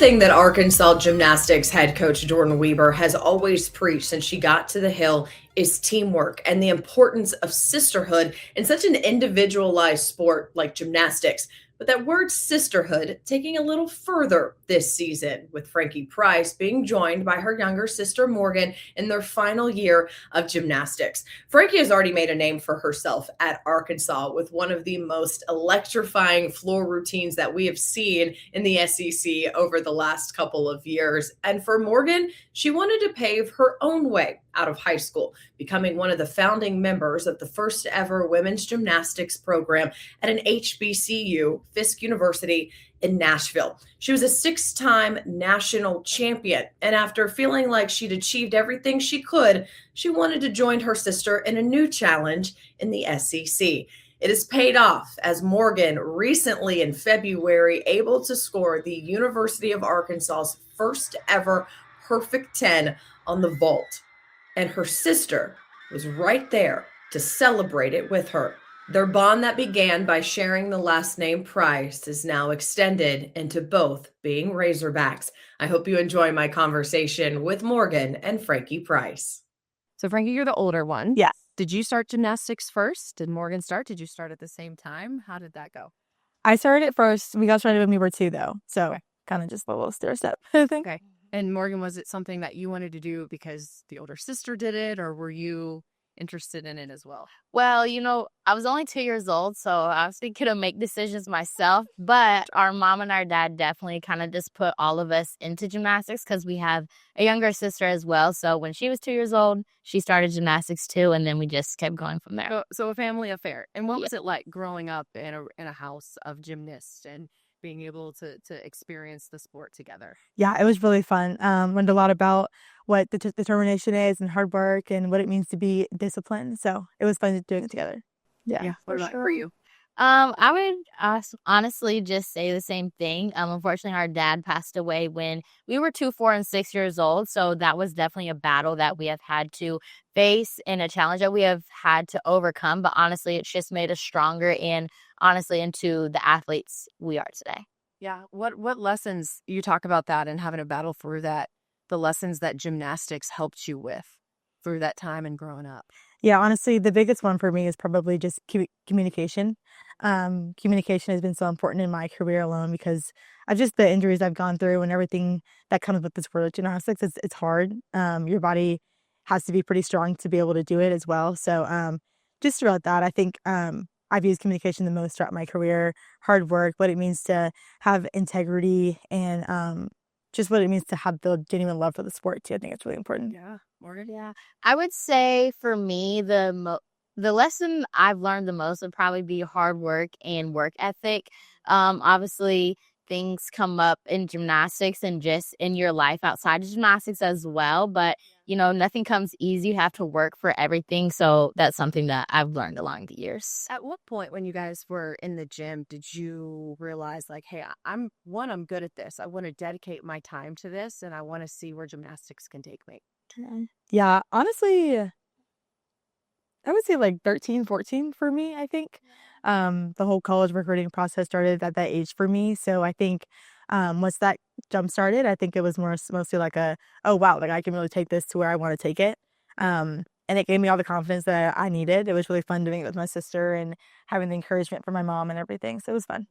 thing that Arkansas Gymnastics head coach Jordan Weber has always preached since she got to the Hill is teamwork and the importance of sisterhood in such an individualized sport like gymnastics. But that word sisterhood taking a little further this season, with Frankie Price being joined by her younger sister Morgan in their final year of gymnastics. Frankie has already made a name for herself at Arkansas with one of the most electrifying floor routines that we have seen in the SEC over the last couple of years. And for Morgan, she wanted to pave her own way out of high school, becoming one of the founding members of the first ever women's gymnastics program at an HBCU, Fisk University in Nashville. She was a 6-time national champion, and after feeling like she'd achieved everything she could, she wanted to join her sister in a new challenge in the SEC. It has paid off, as Morgan recently in February able to score the University of Arkansas's first ever perfect 10 on the vault. And her sister was right there to celebrate it with her. Their bond that began by sharing the last name Price is now extended into both being Razorbacks. I hope you enjoy my conversation with Morgan and Frankie Price. So Frankie, you're the older one. Yeah. Did you start gymnastics first? Did Morgan start? Did you start at the same time? How did that go? I started it first. We got started when we were 2, though. So kind of just a little stair step, I think. Okay. And Morgan, was it something that you wanted to do because the older sister did it, or were you interested in it as well? Well, I was only 2 years old, so I was thinking to make decisions myself. But our mom and our dad definitely kind of just put all of us into gymnastics because we have a younger sister as well. So when she was 2 years old, she started gymnastics too, and then we just kept going from there. So a family affair. And what was it like growing up in a house of gymnasts and being able to experience the sport together? Yeah, it was really fun. Learned a lot about what determination is and hard work and what it means to be disciplined. So it was fun doing it together. Yeah. What about for you? I would honestly just say the same thing. Unfortunately, our dad passed away when we were 2, 4, and 6 years old. So that was definitely a battle that we have had to face and a challenge that we have had to overcome. But honestly, it's just made us stronger and honestly into the athletes we are today. Yeah. What lessons, you talk about that and having a battle through that, the lessons that gymnastics helped you with through that time and growing up? Yeah, honestly, the biggest one for me is probably just communication. Communication has been so important in my career alone because of just the injuries I've gone through and everything that comes with this sport of gymnastics. It's hard. Your body has to be pretty strong to be able to do it as well. So just throughout that, I think I've used communication the most throughout my career. Hard work, what it means to have integrity, and just what it means to have the genuine love for the sport too. I think it's really important. Yeah. Morgan? Yeah. I would say for me, the lesson I've learned the most would probably be hard work and work ethic. Obviously, things come up in gymnastics and just in your life outside of gymnastics as well. But, nothing comes easy. You have to work for everything. So that's something that I've learned along the years. At what point when you guys were in the gym did you realize, like, hey, I'm good at this. I want to dedicate my time to this, and I want to see where gymnastics can take me? Yeah, honestly, I would say like 13, 14 for me, I think. The whole college recruiting process started at that age for me. So I think once that jump started, I think it was mostly like oh, wow, like I can really take this to where I want to take it. And it gave me all the confidence that I needed. It was really fun doing it with my sister and having the encouragement from my mom and everything. So it was fun.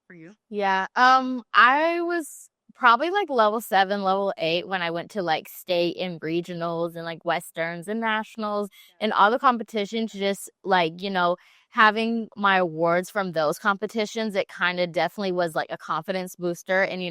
For you? Yeah. I was probably like level 7, level 8 when I went to like state and regionals and like westerns and nationals and all the competitions. Just like, having my awards from those competitions, it kind of definitely was like a confidence booster. And,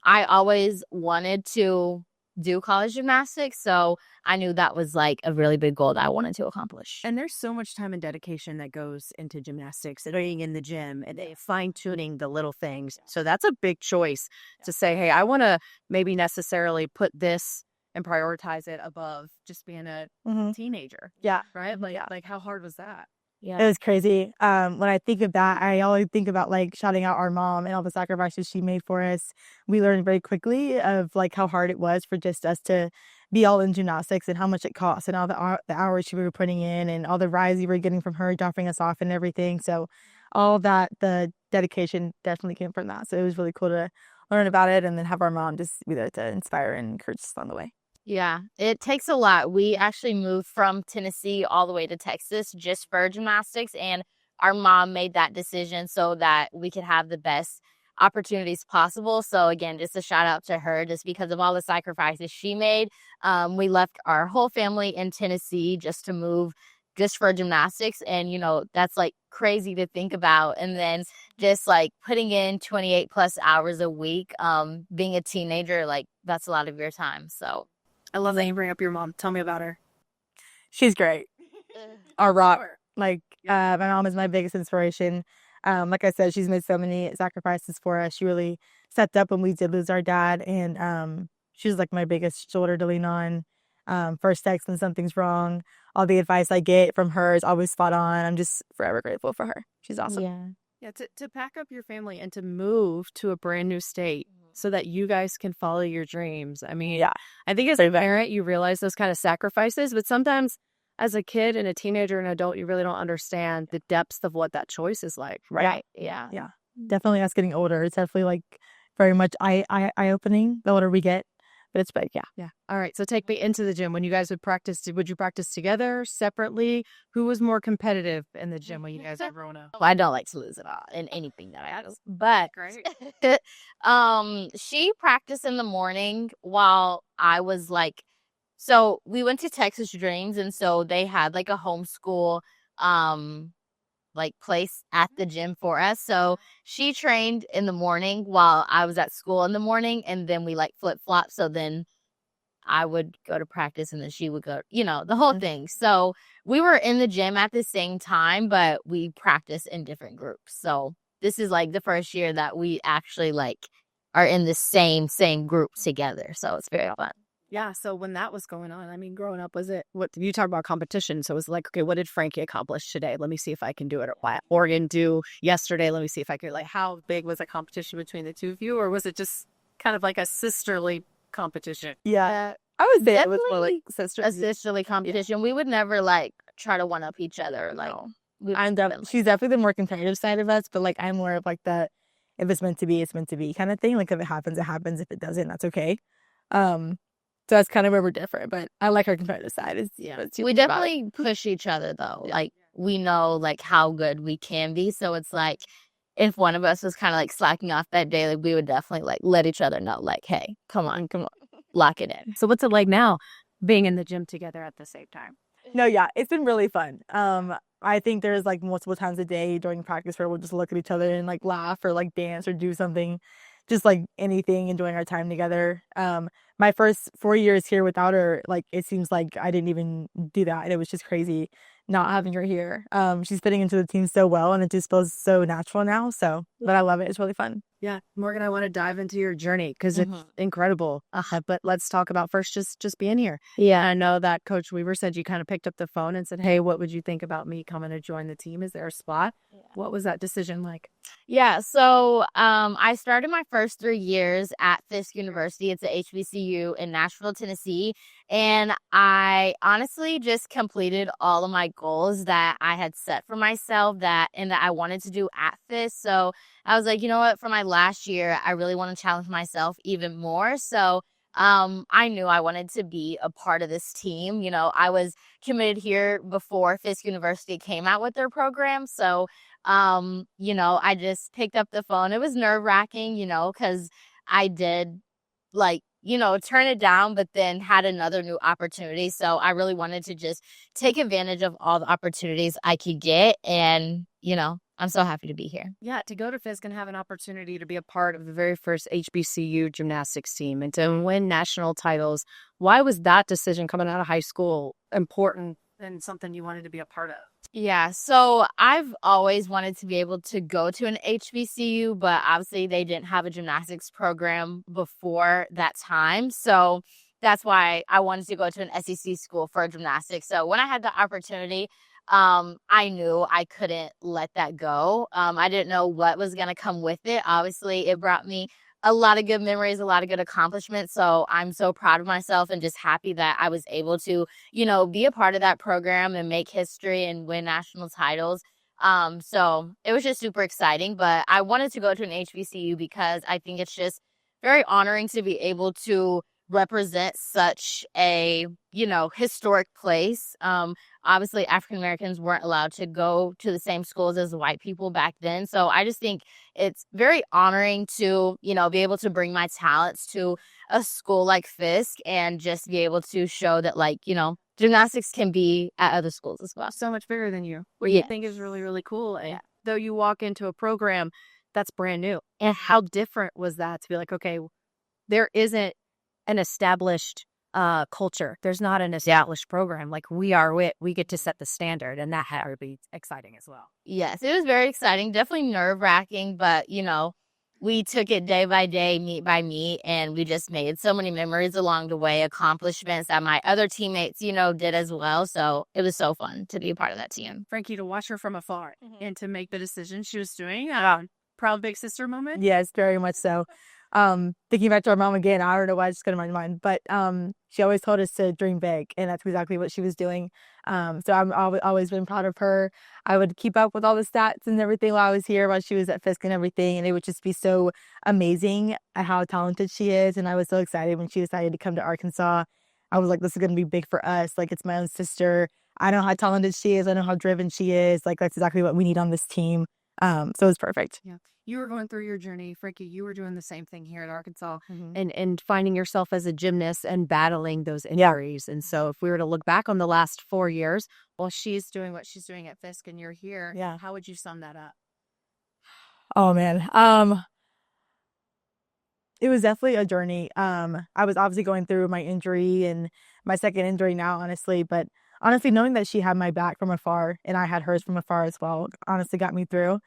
I always wanted to do college gymnastics, so I knew that was like a really big goal that I wanted to accomplish. And there's so much time and dedication that goes into gymnastics, being in the gym and fine-tuning the little things. So that's a big choice to say, hey, I want to maybe necessarily put this and prioritize it above just being a teenager. Yeah. Right? Like how hard was that? Yeah. It was crazy. When I think of that, I always think about like shouting out our mom and all the sacrifices she made for us. We learned very quickly of like how hard it was for just us to be all in gymnastics and how much it costs and all the hours she were putting in and all the rides we were getting from her, dropping us off and everything. So all that, the dedication definitely came from that. So it was really cool to learn about it, and then have our mom just be there to inspire and encourage us on the way. Yeah, it takes a lot. We actually moved from Tennessee all the way to Texas just for gymnastics, and our mom made that decision so that we could have the best opportunities possible. So again, just a shout out to her, just because of all the sacrifices she made. We left our whole family in Tennessee just to move just for gymnastics, and that's like crazy to think about. And then just like putting in 28 plus hours a week, being a teenager, like that's a lot of your time. So I love that you bring up your mom. Tell me about her. She's great. Our rock. Like, my mom is my biggest inspiration. Like I said, she's made so many sacrifices for us. She really stepped up when we did lose our dad, and she was like my biggest shoulder to lean on. First text when something's wrong. All the advice I get from her is always spot on. I'm just forever grateful for her. She's awesome. Yeah, to pack up your family and to move to a brand new state so that you guys can follow your dreams. I mean, I think as a parent, you realize those kind of sacrifices, but sometimes as a kid and a teenager and adult, you really don't understand the depths of what that choice is like. Right. Yeah. Definitely as getting older, it's definitely like very much eye-opening the older we get. But it's big, yeah. All right, so take me into the gym. When you guys would you practice together, separately? Who was more competitive in the gym when you guys were growing up? I don't like to lose at all in anything that I do. But she practiced in the morning while I was like, so we went to Texas Dreams, and so they had like a homeschool like place at the gym for us. So she trained in the morning while I was at school in the morning, and then we like flip-flop. So then I would go to practice and then she would go, the whole thing. So we were in the gym at the same time, but we practiced in different groups. So this is like the first year that we actually like are in the same group together. So it's very fun. Yeah, so when that was going on, I mean, growing up, what you talk about competition? So it was like, okay, what did Frankie accomplish today? Let me see if I can do it. Or what Morgan do yesterday? Let me see if I could. Like, how big was a competition between the two of you, or was it just kind of like a sisterly competition? Yeah, I would say it was more like a sisterly competition. We would never like try to one up each other. Like, she's definitely the more competitive side of us, but like I'm more of like the if it's meant to be, it's meant to be kind of thing. Like if it happens, it happens. If it doesn't, that's okay. So that's kind of where we're different, but I like our competitive side. We definitely push each other though. Yeah. Like we know like how good we can be. So it's like if one of us was kind of like slacking off that day, like we would definitely like let each other know like, hey, come on, lock it in. So what's it like now being in the gym together at the same time? No, yeah, it's been really fun. I think there's like multiple times a day during practice where we'll just look at each other and like laugh or like dance or do something, just like anything, enjoying our time together. My first 4 years here without her, like it seems like I didn't even do that. And it was just crazy not having her here. She's fitting into the team so well, and it just feels so natural now. So, but I love it. It's really fun. Yeah, Morgan, I want to dive into your journey because it's incredible. But let's talk about first just being here. Yeah, I know that Coach Weaver said you kind of picked up the phone and said, "Hey, what would you think about me coming to join the team? Is there a spot?" Yeah. What was that decision like? Yeah, so I started my first 3 years at Fisk University. It's a HBCU in Nashville, Tennessee, and I honestly just completed all of my goals that I had set for myself that I wanted to do at Fisk. So I was like, you know what, for my last year, I really want to challenge myself even more. So I knew I wanted to be a part of this team. I was committed here before Fisk University came out with their program. So, I just picked up the phone. It was nerve-wracking, because I did turn it down, but then had another new opportunity. So I really wanted to just take advantage of all the opportunities I could get. And, I'm so happy to be here. Yeah, to go to Fisk and have an opportunity to be a part of the very first HBCU gymnastics team and to win national titles. Why was that decision coming out of high school important and something you wanted to be a part of? Yeah, so I've always wanted to be able to go to an HBCU, but obviously they didn't have a gymnastics program before that time. So that's why I wanted to go to an SEC school for gymnastics. So when I had the opportunity, I knew I couldn't let that go. I didn't know what was going to come with it. Obviously, it brought me a lot of good memories, a lot of good accomplishments. So I'm so proud of myself and just happy that I was able to, be a part of that program and make history and win national titles. So it was just super exciting, but I wanted to go to an HBCU because I think it's just very honoring to be able to represent such a, historic place. Obviously African Americans weren't allowed to go to the same schools as white people back then. So I just think it's very honoring to, be able to bring my talents to a school like Fisk and just be able to show that, like, gymnastics can be at other schools as well. So much bigger than you, which I think is really, really cool. And though you walk into a program that's brand new, and how different was that to be like, okay, there isn't an established culture. There's not an established program. Like, we get to set the standard, and that had to be exciting as well. Yes, it was very exciting. Definitely nerve-wracking, but, we took it day by day, meet by meet, and we just made so many memories along the way, accomplishments that my other teammates, did as well. So it was so fun to be a part of that team. Frankie, to watch her from afar and to make the decision she was doing, proud big sister moment? Yes, very much so. Thinking back to our mom again, I don't know why it's just got in my mind, but she always told us to dream big, and that's exactly what she was doing. So I've always been proud of her. I would keep up with all the stats and everything while I was here, while she was at Fisk and everything, and it would just be so amazing at how talented she is. And I was so excited when she decided to come to Arkansas. I was like, this is going to be big for us. Like, it's my own sister. I know how talented she is. I know how driven she is. Like, that's exactly what we need on this team. So it was perfect. Yeah. You were going through your journey, Frankie. You were doing the same thing here at Arkansas, and finding yourself as a gymnast and battling those injuries. And so, if we were to look back on the last 4 years, while she's doing what she's doing at Fisk and you're here, how would you sum that up? Oh man, it was definitely a journey. I was obviously going through my injury and my second injury now, honestly, but honestly, knowing that she had my back from afar and I had hers from afar as well, honestly got me through.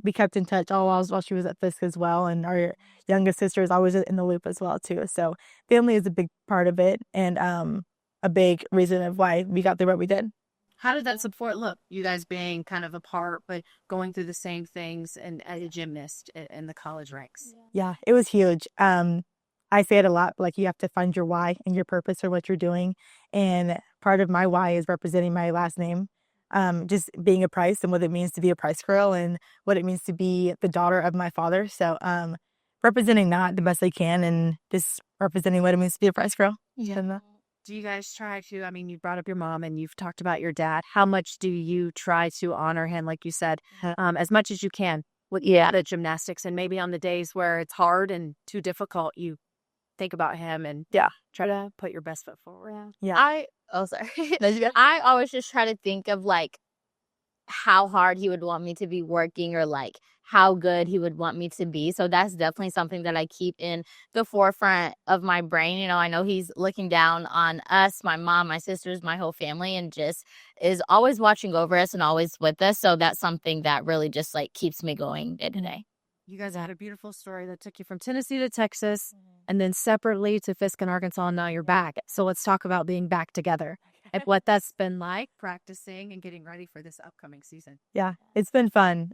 We kept in touch all while she was at Fisk as well, and our youngest sister is always in the loop as well too. So family is a big part of it, and a big reason of why we got through what we did. How did that support look? You guys being kind of apart, but going through the same things, and as a gymnast in the college ranks. Yeah, it was huge. I say it a lot, but like, you have to find your why and your purpose for what you're doing, and part of my why is representing my last name. Just being a Price and what it means to be a Price girl and what it means to be the daughter of my father. So representing that the best I can and just representing what it means to be a Price girl. Yeah. Do you guys try to, I mean, you brought up your mom and you've talked about your dad. How much do you try to honor him, like you said, as much as you can with the gymnastics, and maybe on the days where it's hard and too difficult, you think about him and try to put your best foot forward? Yeah. I always just try to think of, like, how hard he would want me to be working, or like how good he would want me to be. So that's definitely something that I keep in the forefront of my brain. I know he's looking down on us, my mom, my sisters, my whole family, and just is always watching over us and always with us. So that's something that really just, like, keeps me going day to day. You guys had a beautiful story that took you from Tennessee to Texas, and then separately to Fisk and Arkansas, and now you're back. So let's talk about being back together and what that's been like, practicing and getting ready for this upcoming season. Yeah, it's been fun.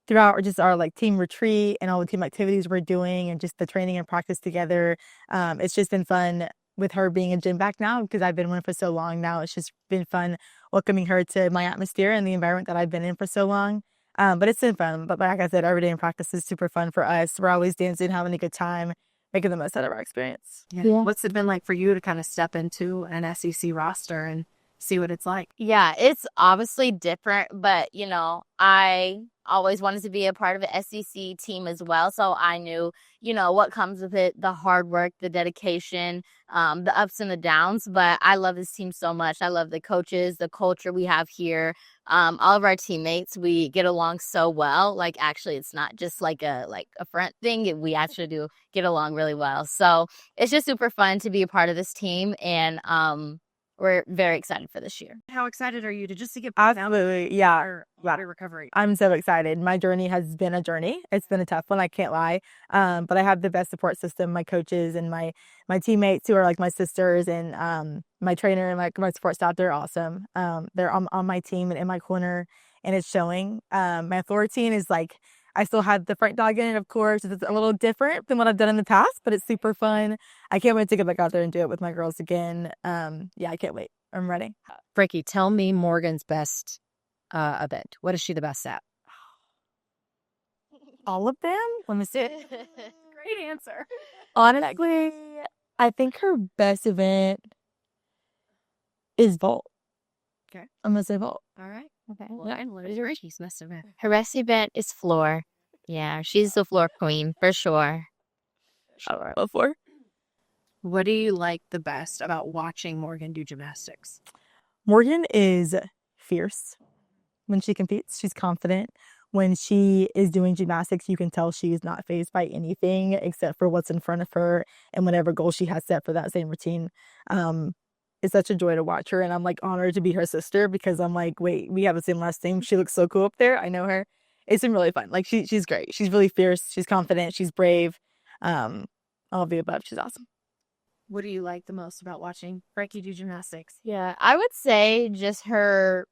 Throughout just our like team retreat and all the team activities we're doing, and just the training and practice together, it's just been fun with her being a gym back now, because I've been one for so long now. It's just been fun welcoming her to my atmosphere and the environment that I've been in for so long. But it's been fun. But like I said, every day in practice is super fun for us. We're always dancing, having a good time, making the most out of our experience. Yeah. What's it been like for you to kind of step into an SEC roster and see what it's like? Yeah, it's obviously different, but, I always wanted to be a part of an SEC team as well. So I knew, what comes with it, the hard work, the dedication, the ups and the downs. But I love this team so much. I love the coaches, the culture we have here. All of our teammates, we get along so well. Like, actually, it's not just like a front thing. We actually do get along really well. So it's just super fun to be a part of this team. And we're very excited for this year. How excited are you to get Absolutely, yeah. body recovery? I'm so excited. My journey has been a journey. It's been a tough one, I can't lie. But I have the best support system, my coaches and my teammates who are like my sisters, and my trainer and my support staff. They're awesome. They're on my team and in my corner, and it's showing. My floor team is like, I still have the front dog in it, of course. It's a little different than what I've done in the past, but it's super fun. I can't wait to get back out there and do it with my girls again. I can't wait. I'm ready. Frankie, tell me Morgan's best event. What is she the best at? All of them? Let me see. great answer. Honestly, I think her best event is vault. Okay. I'm gonna say vault. All right. Okay. Well, and what is your best event? Her best event is floor. Yeah, she's the floor queen for sure. All right, before. What do you like the best about watching Morgan do gymnastics? Morgan is fierce when she competes. She's confident. When she is doing gymnastics, you can tell she is not fazed by anything except for what's in front of her and whatever goal she has set for that same routine. It's such a joy to watch her, and I'm like honored to be her sister because I'm like, wait, we have the same last name. She looks so cool up there. I know her. It's been really fun. Like she's great. She's really fierce. She's confident. She's brave. All of the above. She's awesome. What do you like the most about watching Frankie do gymnastics? Yeah, I would say just her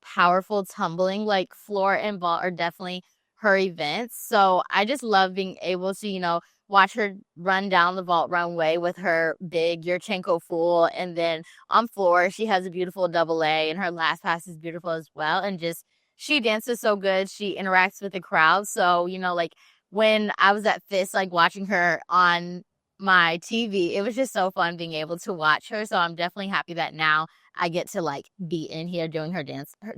powerful tumbling, like floor and vault are definitely her events. So I just love being able to, watch her run down the vault runway with her big Yurchenko full. And then on floor, she has a beautiful double A, and her last pass is beautiful as well. And just, she dances so good. She interacts with the crowd. So, like when I was at FIST, like watching her on my TV, it was just so fun being able to watch her. So I'm definitely happy that now I get to like be in here doing her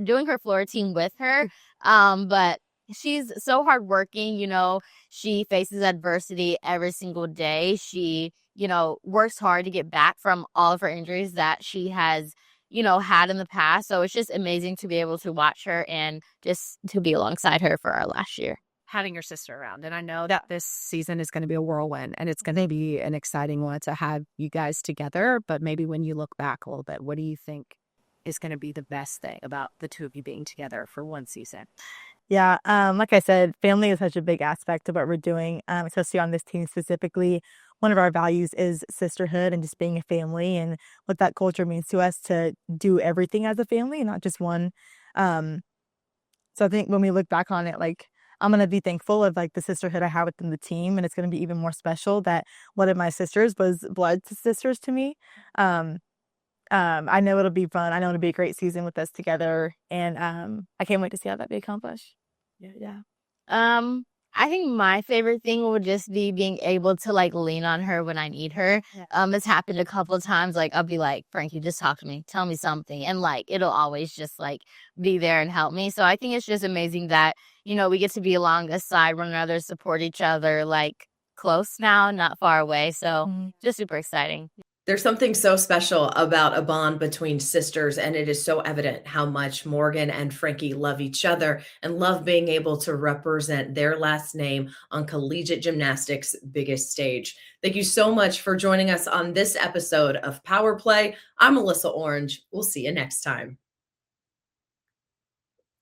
doing her floor team with her. But she's so hardworking, she faces adversity every single day. She, works hard to get back from all of her injuries that she has, had in the past. So it's just amazing to be able to watch her and just to be alongside her for our last year. Having your sister around. And I know that this season is going to be a whirlwind, and it's going to be an exciting one to have you guys together. But maybe when you look back a little bit, what do you think is going to be the best thing about the two of you being together for one season? Yeah, like I said, family is such a big aspect of what we're doing, especially on this team specifically. One of our values is sisterhood and just being a family, and what that culture means to us to do everything as a family, not just one. So I think when we look back on it, like, I'm going to be thankful of like the sisterhood I have within the team. And it's going to be even more special that one of my sisters was blood sisters to me. I know it'll be fun. I know it'll be a great season with us together. And I can't wait to see how that be accomplished. Yeah. I think my favorite thing would just be being able to like lean on her when I need her. Yeah. It's happened a couple of times. Like I'll be like, Frankie, just talk to me, tell me something. And like, it'll always just like be there and help me. So I think it's just amazing that, we get to be alongside one another, support each other, like close now, not far away. So just super exciting. There's something so special about a bond between sisters, and it is so evident how much Morgan and Frankie love each other and love being able to represent their last name on collegiate gymnastics' biggest stage. Thank you so much for joining us on this episode of Power Play. I'm Alyssa Orange. We'll see you next time.